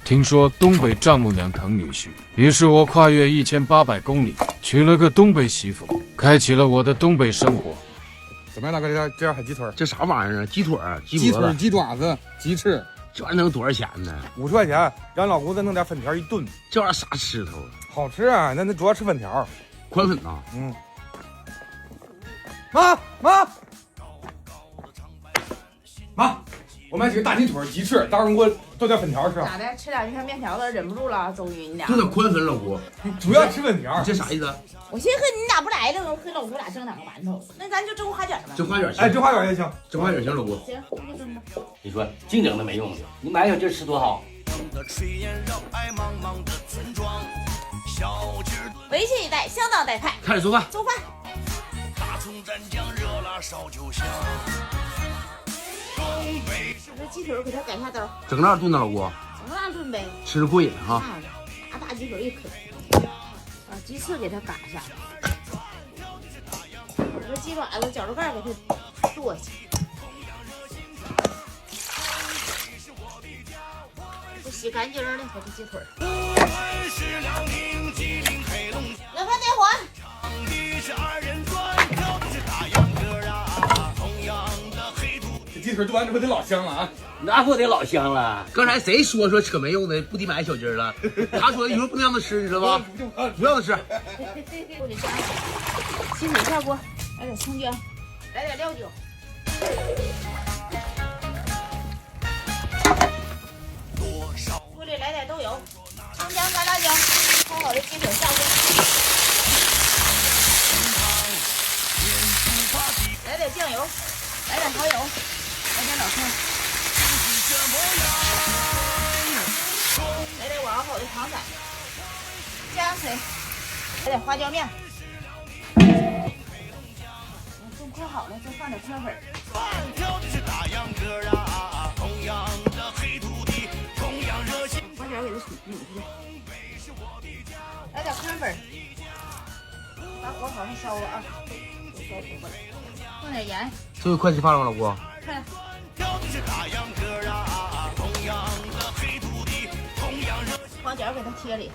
听说东北丈母娘疼女婿，于是我跨越1800公里，娶了个东北媳妇，开启了我的东北生活。怎么样，大哥？这样海鸡腿？这啥玩意儿啊？鸡腿、鸡腿、鸡爪子、鸡翅，这玩意儿能多少钱呢？50块钱，让老姑再弄点粉条一炖。这玩意儿啥吃头啊？好吃啊，那主要吃粉条，宽粉呐。妈，我买几个大鸡腿、鸡翅，待会儿给我做点粉条吃。咋的？吃两片面条子忍不住了，终于你俩。就得宽粉，老姑。主要吃粉条。这啥意思？我寻思你咋不来了？我和老姑俩蒸两个馒头，那咱就蒸花卷吧。蒸花卷行。哎，蒸花卷也行。蒸花卷行，老姑。行，那就蒸吧。你说净整那没用的，你买小鸡吃多好。微信一代，相当带派。开始做饭。做饭。大葱蘸酱，热辣烧酒香。我这鸡腿给它改下刀，整那炖的，老姑。整那炖呗。吃过瘾哈。大鸡腿一颗，把鸡翅给它嘎下，把这鸡爪子、绞肉盖给它剁下。这洗干净了，可是鸡腿。来饭点火。这鸡腿炖完之后得老香了啊！那不得老香了。刚才谁说扯没用的，不得买小鸡了？他说一会儿不能让他吃，你知道吧？不让他吃。不得香。鸡腿下锅，来点葱姜，来点料酒。锅里来点豆油，葱姜干辣椒，炒好的鸡腿下锅。来点酱油，来点蚝油，来点老抽，来点我熬好的糖色，加水，来点花椒面。炖快好了，再放点宽粉。花卷给它拧出来，来点宽粉，把火好好烧了啊，烧熟了，放点盐。这个快吃饭了，老姑。看。花卷给它贴里。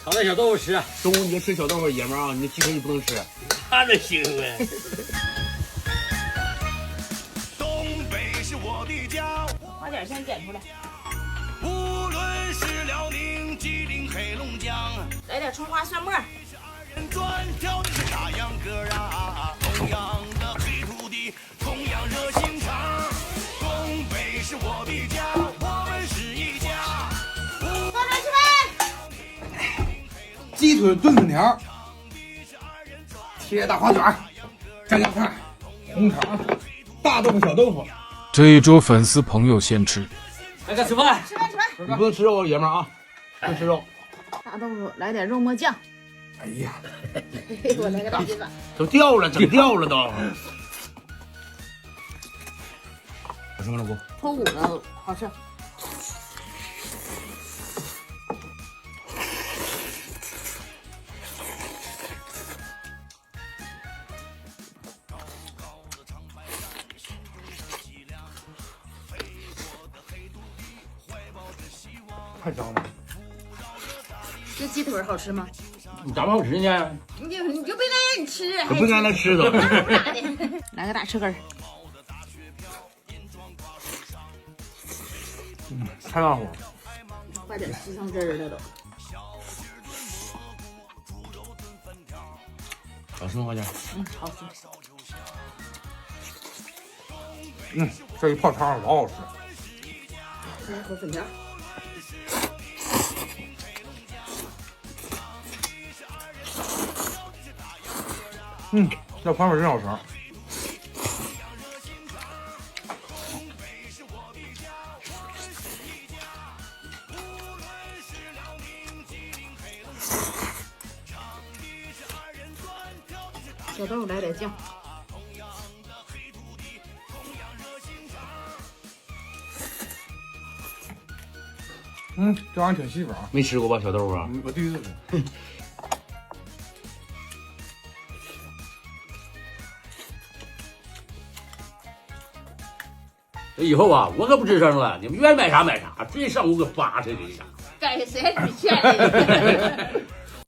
炒那小豆腐吃，中午你就吃小豆腐，爷们儿啊，你那鸡腿你不能吃。那能行呗？东北是我的家，花卷先剪出来。无论是辽宁、吉林、黑龙江，来点葱花蒜末。专挑的是大秧歌啊，同样的黑土地，同样热心肠。东北是我的家，我们是一家。放着吃饭。鸡腿炖粉条，切大花卷，蘸洋菜，红肠，大豆腐、小豆腐。这一桌粉丝朋友先吃。来个吃饭。吃饭。你不能吃肉，爷们儿啊，不吃肉。大豆腐来点肉末酱。哎呀，我来个大金碗。都掉了，整掉了都。好吃吗，老姑？脱骨了，好吃。太香了。这鸡腿好吃吗？你咋不好吃呢？你就别让人吃，可不让他吃都。不咋的。来个大翅根儿。太大火。快点吸上汁儿了都。好吃吗，花姐？好吃。这一泡汤老好吃。来口粉条。这宽粉真好吃。小豆腐来点酱。这玩意儿挺稀薄啊。没吃过吧，小豆腐啊？我第一次吃。以后啊，我可不吱声了，你们愿意买啥买啥，直接上午给扒下去啥。该谁还举钱呢？